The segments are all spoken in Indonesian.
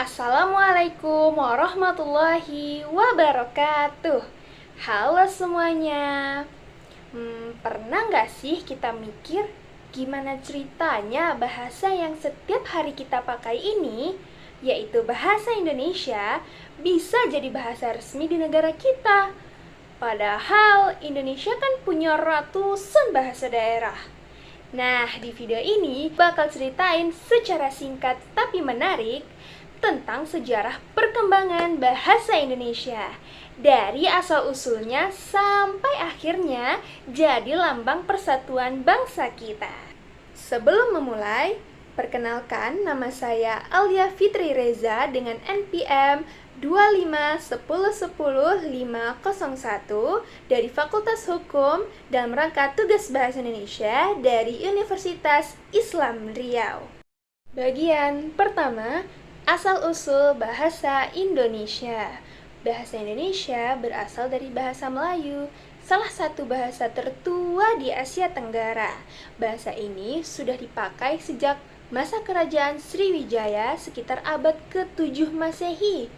Assalamualaikum warahmatullahi wabarakatuh. Halo semuanya. Pernah nggak sih kita mikir gimana ceritanya bahasa yang setiap hari kita pakai ini, yaitu bahasa Indonesia, bisa jadi bahasa resmi di negara kita? Padahal Indonesia kan punya ratusan bahasa daerah. Nah, di video ini bakal ceritain secara singkat tapi menarik tentang sejarah perkembangan bahasa Indonesia dari asal-usulnya sampai akhirnya jadi lambang persatuan bangsa kita. Sebelum memulai, perkenalkan nama saya Alia Fitri Reza dengan NPM 2510100501 dari Fakultas Hukum dalam rangka tugas Bahasa Indonesia dari Universitas Islam Riau. Bagian pertama, asal-usul bahasa Indonesia. Bahasa Indonesia berasal dari bahasa Melayu, salah satu bahasa tertua di Asia Tenggara. Bahasa ini sudah dipakai sejak masa kerajaan Sriwijaya sekitar abad ke-7 Masehi.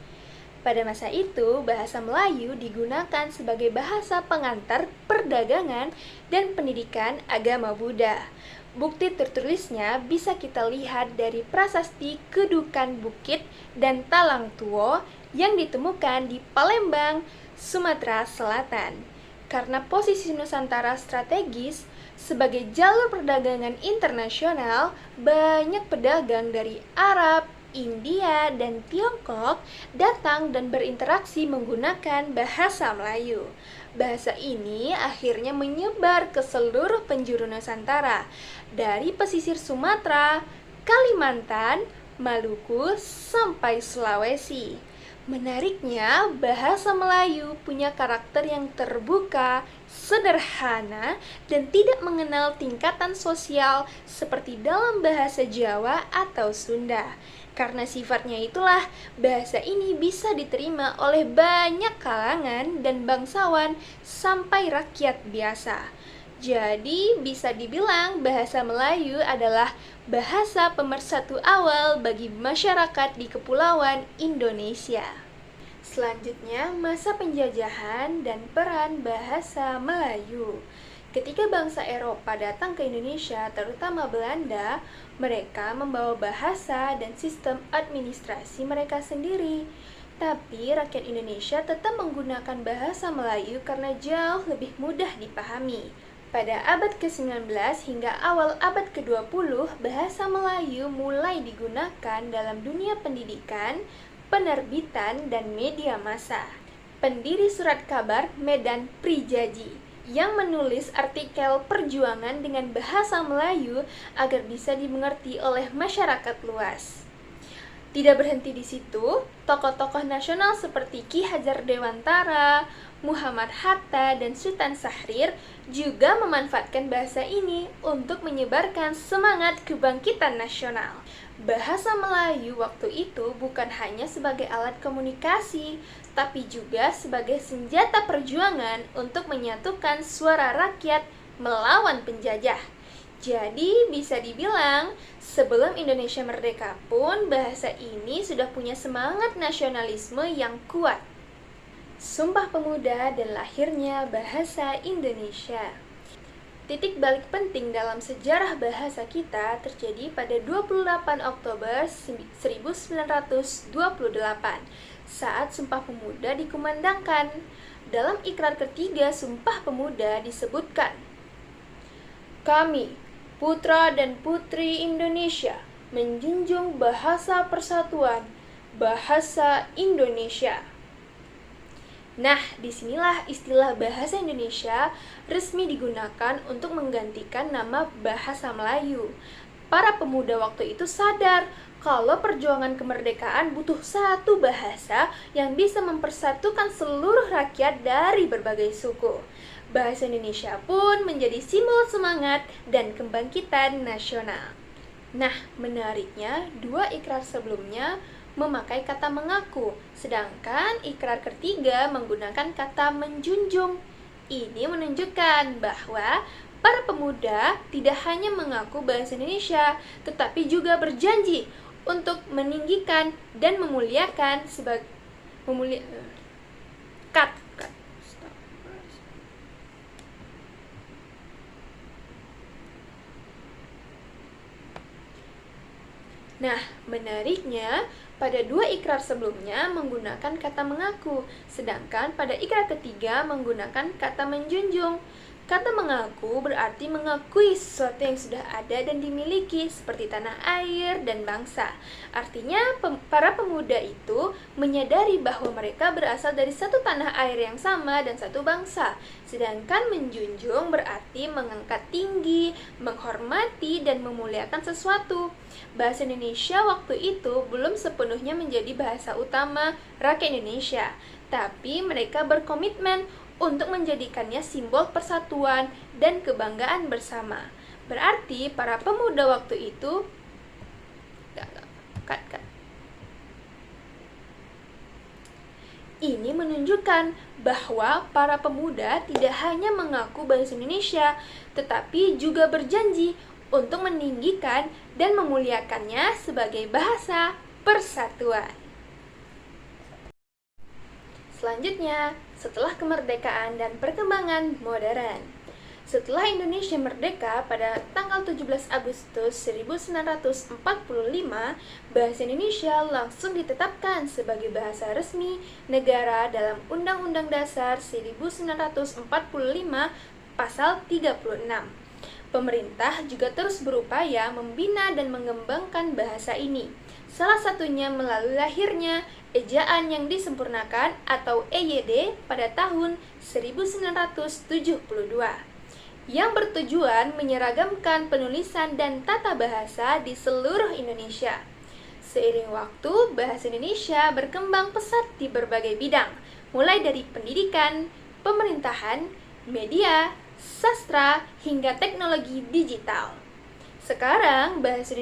Pada masa itu, bahasa Melayu digunakan sebagai bahasa pengantar perdagangan dan pendidikan agama Buddha. Bukti tertulisnya bisa kita lihat dari prasasti Kedukan Bukit dan Talang Tuo yang ditemukan di Palembang, Sumatera Selatan. Karena posisi Nusantara strategis sebagai jalur perdagangan internasional, banyak pedagang dari Arab, India, dan Tiongkok datang dan berinteraksi menggunakan bahasa Melayu. Bahasa ini akhirnya menyebar ke seluruh penjuru Nusantara, dari pesisir Sumatera, Kalimantan, Maluku, sampai Sulawesi. Menariknya, bahasa Melayu punya karakter yang terbuka, sederhana, dan tidak mengenal tingkatan sosial seperti dalam bahasa Jawa atau Sunda. Karena sifatnya itulah, bahasa ini bisa diterima oleh banyak kalangan dan bangsawan sampai rakyat biasa. Jadi, bisa dibilang bahasa Melayu adalah bahasa pemersatu awal bagi masyarakat di Kepulauan Indonesia. Selanjutnya, masa penjajahan dan peran bahasa Melayu. Ketika bangsa Eropa datang ke Indonesia, terutama Belanda, mereka membawa bahasa dan sistem administrasi mereka sendiri. Tapi rakyat Indonesia tetap menggunakan bahasa Melayu karena jauh lebih mudah dipahami. Pada abad ke-19 hingga awal abad ke-20, bahasa Melayu mulai digunakan dalam dunia pendidikan, penerbitan, dan media massa. Pendiri surat kabar Medan Prijaji yang menulis artikel perjuangan dengan bahasa Melayu agar bisa dimengerti oleh masyarakat luas. Tidak berhenti di situ, tokoh-tokoh nasional seperti Ki Hajar Dewantara, Muhammad Hatta, dan Sultan Syahrir juga memanfaatkan bahasa ini untuk menyebarkan semangat kebangkitan nasional. Bahasa Melayu waktu itu bukan hanya sebagai alat komunikasi, tapi juga sebagai senjata perjuangan untuk menyatukan suara rakyat melawan penjajah. Jadi bisa dibilang, sebelum Indonesia merdeka pun bahasa ini sudah punya semangat nasionalisme yang kuat. Sumpah Pemuda dan lahirnya bahasa Indonesia. Titik balik penting dalam sejarah bahasa kita terjadi pada 28 Oktober 1928 saat Sumpah Pemuda dikumandangkan. Dalam ikrar ketiga Sumpah Pemuda disebutkan, "Kami, putra dan putri Indonesia, menjunjung bahasa persatuan, bahasa Indonesia." Nah, disinilah istilah bahasa Indonesia resmi digunakan untuk menggantikan nama bahasa Melayu. Para pemuda waktu itu sadar kalau perjuangan kemerdekaan butuh satu bahasa yang bisa mempersatukan seluruh rakyat dari berbagai suku. Bahasa Indonesia pun menjadi simbol semangat dan kebangkitan nasional. Nah, menariknya, dua ikrar sebelumnya memakai kata mengaku, sedangkan ikrar ketiga menggunakan kata menjunjung. Ini menunjukkan bahwa para pemuda tidak hanya mengaku bahasa Indonesia, tetapi juga berjanji untuk meninggikan dan memuliakan sebagai cut. Nah, menariknya, pada dua ikrar sebelumnya menggunakan kata mengaku, sedangkan pada ikrar ketiga menggunakan kata menjunjung. Kata mengaku berarti mengakui sesuatu yang sudah ada dan dimiliki, seperti tanah air dan bangsa. Artinya, para pemuda itu menyadari bahwa mereka berasal dari satu tanah air yang sama dan satu bangsa. Sedangkan menjunjung berarti mengangkat tinggi, menghormati, dan memuliakan sesuatu. Bahasa Indonesia waktu itu belum sepenuhnya menjadi bahasa utama rakyat Indonesia, tapi mereka berkomitmen untuk menjadikannya simbol persatuan dan kebanggaan bersama. Berarti para pemuda waktu itu Ini menunjukkan bahwa para pemuda tidak hanya mengaku bahasa Indonesia, tetapi juga berjanji untuk meninggikan dan memuliakannya sebagai bahasa persatuan. Selanjutnya, setelah kemerdekaan dan perkembangan modern. Setelah Indonesia merdeka pada tanggal 17 Agustus 1945, bahasa Indonesia langsung ditetapkan sebagai bahasa resmi negara dalam Undang-Undang Dasar 1945 Pasal 36. Pemerintah juga terus berupaya membina dan mengembangkan bahasa ini. Salah satunya melalui lahirnya ejaan yang disempurnakan atau EYD pada tahun 1972 yang bertujuan menyeragamkan penulisan dan tata bahasa di seluruh Indonesia. Seiring waktu, bahasa Indonesia berkembang pesat di berbagai bidang, mulai dari pendidikan, pemerintahan, media, sastra, hingga teknologi digital. Sekarang bahasa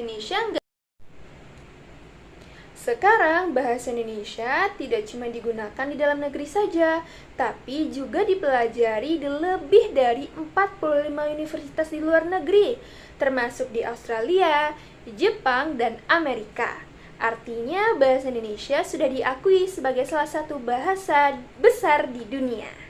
Indonesia tidak cuma digunakan di dalam negeri saja, tapi juga dipelajari di lebih dari 45 universitas di luar negeri, termasuk di Australia, Jepang, dan Amerika. Artinya, bahasa Indonesia sudah diakui sebagai salah satu bahasa besar di dunia.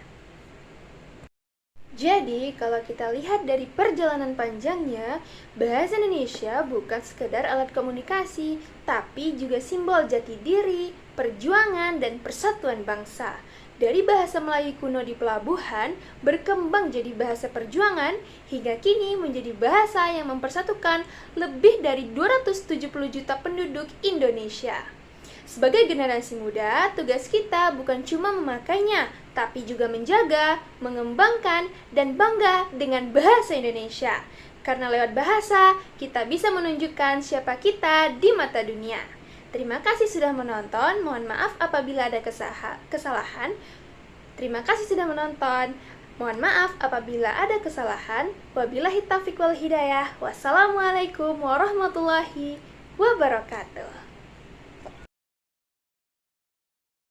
Jadi, kalau kita lihat dari perjalanan panjangnya, bahasa Indonesia bukan sekedar alat komunikasi, tapi juga simbol jati diri, perjuangan, dan persatuan bangsa. Dari bahasa Melayu kuno di pelabuhan, berkembang jadi bahasa perjuangan, hingga kini menjadi bahasa yang mempersatukan lebih dari 270 juta penduduk Indonesia. Sebagai generasi muda, tugas kita bukan cuma memakainya, tapi juga menjaga, mengembangkan, dan bangga dengan bahasa Indonesia. Karena lewat bahasa, kita bisa menunjukkan siapa kita di mata dunia. Terima kasih sudah menonton, mohon maaf apabila ada kesalahan. Terima kasih sudah menonton, mohon maaf apabila ada kesalahan. Wabillahi taufiq wal hidayah. Wassalamualaikum warahmatullahi wabarakatuh.